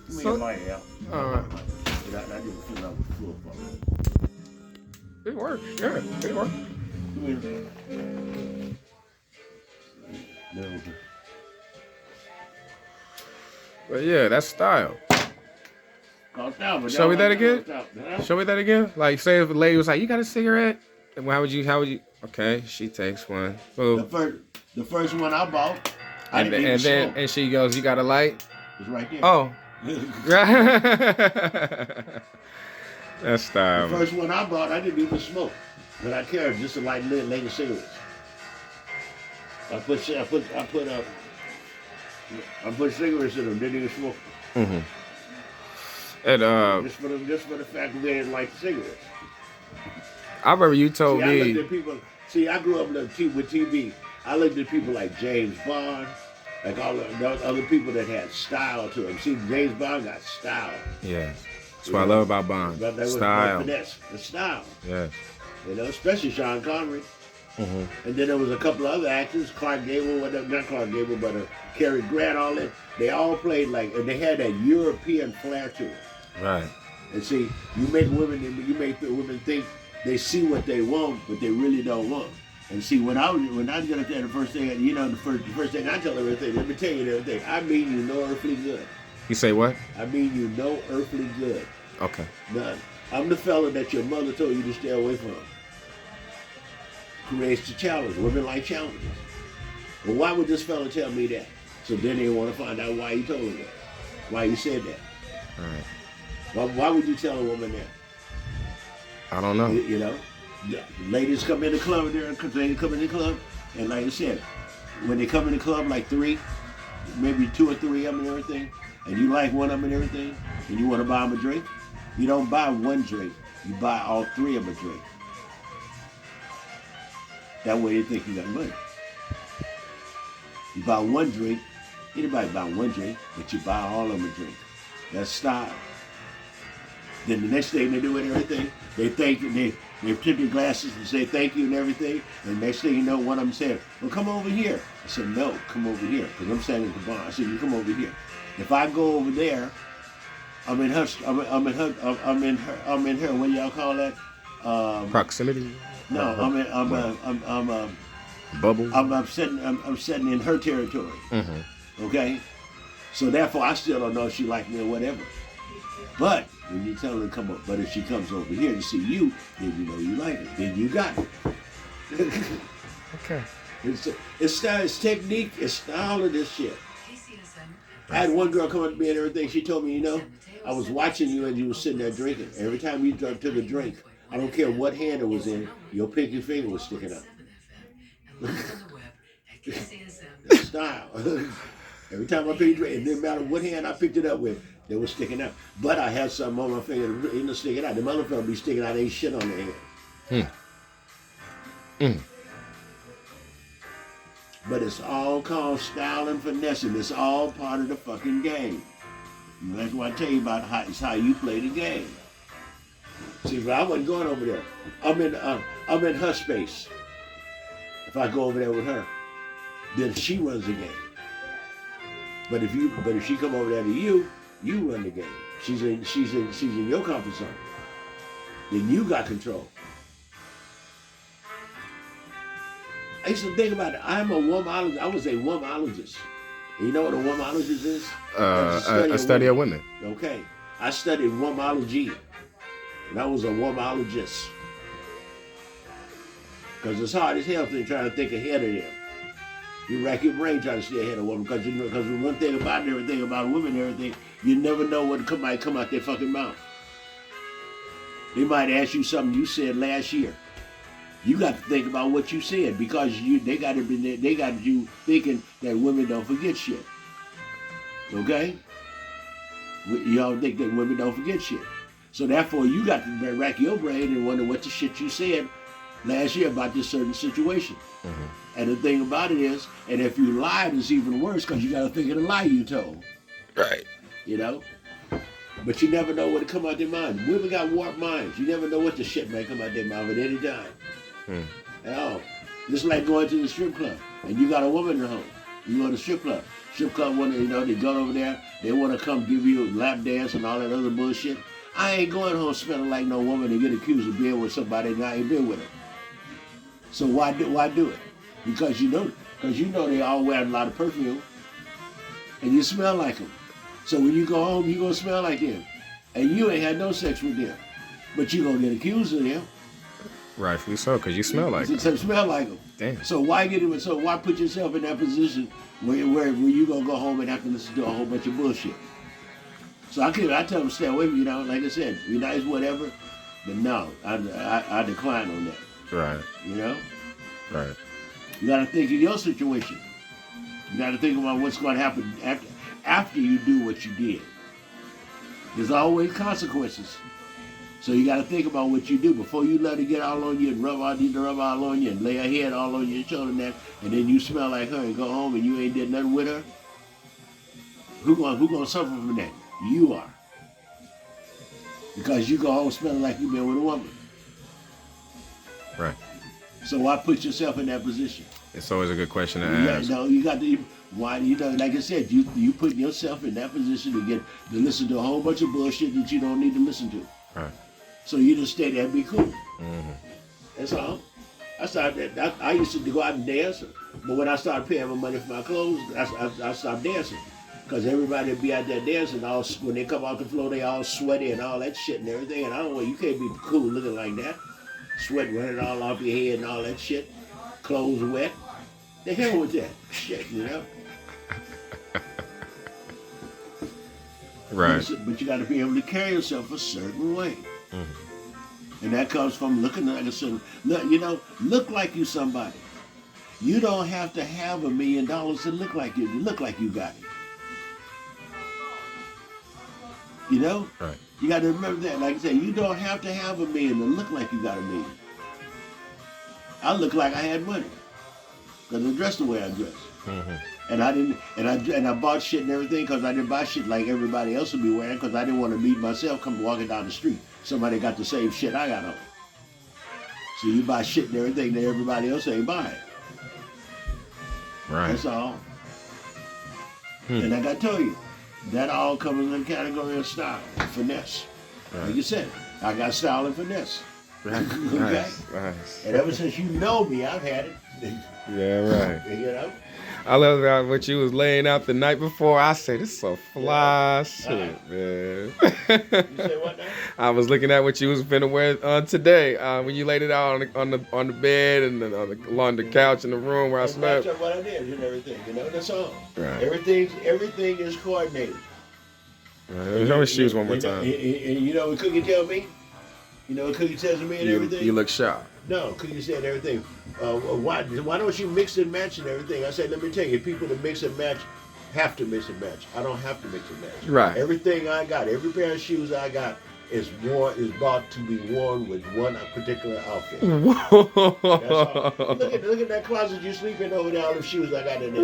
So, alright. It works. Yeah, it works. But yeah, that's style. Show me that again. Show me that again. Like, say if a lady was like, "You got a cigarette?" And how would you? Okay, she takes one. Boom. The first one I bought, and she goes, "You got a light?" It's right there. Oh. That's style. The first one I bought, I didn't even smoke, but I carried just to light lady cigarettes. I put cigarettes in them. Didn't even smoke. Mm-hmm. And just for the fact that they didn't like cigarettes. I remember you told me. I looked at people. See, I grew up with TV. I looked at people like James Bond, like all the other people that had style to them. See, James Bond got style. Yeah. That's what I love about Bond. Style. Finesse, the style. Yeah. You know, especially Sean Connery. Mm-hmm. And then there was a couple of other actors, Clark Gable, not Clark Gable, but Cary Grant, all that. They all played and they had that European flair to it. Right. And see, you make women think they see what they want, but they really don't want. And see, when I get up there, the first thing, the first thing I tell them everything, let me tell you everything. I mean you no earthly good. You say what? I mean you no earthly good. Okay. None. I'm the fella that your mother told you to stay away from. Creates the challenge. Women like challenges. Well, why would this fella tell me that? So then they want to find out why he told her that. Why he said that. All right. Why would you tell a woman that? I don't know. You know, ladies come in the club, and like I said, when they come in the club, like maybe 2 or 3 of them and everything, and you like one of them and everything, and you want to buy them a drink, you don't buy one drink, you buy all 3 of them a drink. That way they think you got money. You buy one drink, anybody buy one drink, but you buy all of them a drink. That's style. Then the next thing they do with everything, they thank you, they tip your glasses and say thank you and everything. And next thing you know, one of them said, "Well, come over here." I said, "No, come over here," because I'm standing at the bar. I said, "You come over here." If I go over there, I'm in her. What do y'all call that? Proximity. No, I'm bubble. I'm sitting in her territory. Mm-hmm. Okay, so therefore I still don't know if she like me or whatever. But when you tell her to come up, but if she comes over here to see you, then you know you like it. Then you got it. Okay. It's style, it's technique, it's style of this shit. I had one girl come up to me and everything. She told me, I was watching you and you were sitting there drinking. Every time you took a drink, I don't care what hand it was in, your pinky finger was sticking up. Style. Every time I picked a drink, it didn't matter what hand I picked it up with, they were sticking out. But I had something on my finger, sticking out. The motherfucker be sticking out, ain't shit on their hand. But it's all called style and finessing. It's all part of the fucking game. And that's what I tell you about how you play the game. See, but I wasn't going over there. I'm in her space. If I go over there with her, then she runs the game. But if she come over there to you, you run the game. She's in your comfort zone. Then you got control. I used to think about it. I was a womanologist. And you know what a womanologist is? A study of women. Okay. I studied womology. And I was a womologist. Because it's hard as hell to try to think ahead of them. You rack your brain trying to stay ahead of a woman. Because one thing about everything, about women and everything, you never know what might come out their fucking mouth. They might ask you something you said last year. You got to think about what you said because they got you thinking that women don't forget shit. Okay? Y'all think that women don't forget shit. So therefore, you got to rack your brain and wonder what the shit you said last year about this certain situation. Mm-hmm. And the thing about it is, and if you lied, it's even worse because you got to think of the lie you told. Right. You know? But you never know what to come out their mind. Women got warped minds. You never know what the shit may come out their mouth at any time. At all. Just like going to the strip club and you got a woman at home. You go to strip club. Strip club want to, they go over there. They want to come give you a lap dance and all that other bullshit. I ain't going home smelling like no woman and get accused of being with somebody and I ain't been with her. So why do it? Because you know they all wear a lot of perfume, and you smell like them. So when you go home, you gonna smell like them, and you ain't had no sex with them, but you gonna get accused of them. Rightfully so, because you smell like them. Smell like them. Damn. So why put yourself in that position where you gonna go home and have to listen to a whole bunch of bullshit? So I tell them stay away from like I said, be nice, whatever. But no, I decline on that. Right. Right. You got to think of your situation. You got to think about what's going to happen after you do what you did. There's always consequences. So you got to think about what you do before you let her get all on you and rub all on you and lay her head all on your shoulder and that, and then you smell like her and go home and you ain't did nothing with her. Who gonna suffer from that? You are. Because you go home smelling like you've been with a woman. Right. So why put yourself in that position? It's always a good question to ask. No, you got to. Why? Like I said, you put yourself in that position to listen to a whole bunch of bullshit that you don't need to listen to. Right. So you just stay there and be cool. Mm-hmm. That's all. I used to go out and dance, but when I started paying my money for my clothes, I stopped dancing. Because everybody would be out there dancing, when they come off the floor, they all sweaty and all that shit and everything. And I don't want, you can't be cool looking like that. Sweat running all off your head and all that shit. Clothes wet. The hell with that shit, Right. But you got to be able to carry yourself a certain way. Mm-hmm. And that comes from looking like a certain, look like you somebody. You don't have to have $1 million to look like you got it. Right. You got to remember that. Like I said, you don't have to have $1 million to look like you got $1 million. I look like I had money because I dressed the way I dressed. Mm-hmm. And I bought shit and everything because I didn't buy shit like everybody else would be wearing because I didn't want to meet myself come walking down the street. Somebody got the same shit I got on. So you buy shit and everything that everybody else ain't buying. Right. That's all. And like I told you, that all comes in the category of style, finesse. Right. Like you said, I got style and finesse. Right. Okay? Nice. And ever since you know me, I've had it. Yeah, right. I love what you was laying out the night before. I say this is so fly shit, man. You say what now? I was looking at what you was finna wear today when you laid it out on the bed and on the couch in the room where I slept. That's what I did and everything. That's all. Right. Everything is coordinated. Right. Show me shoes one more time. And you know what Cookie tell me? You know what Cookie tells me and everything? You look sharp. No, Cookie said everything. Why don't you mix and match and everything? I said, let me tell you, people that mix and match have to mix and match. I don't have to mix and match. Right. Everything I got, every pair of shoes I got is bought to be worn with one particular outfit. That's all. Look at that closet you sleep in over there, all the shoes I got in there.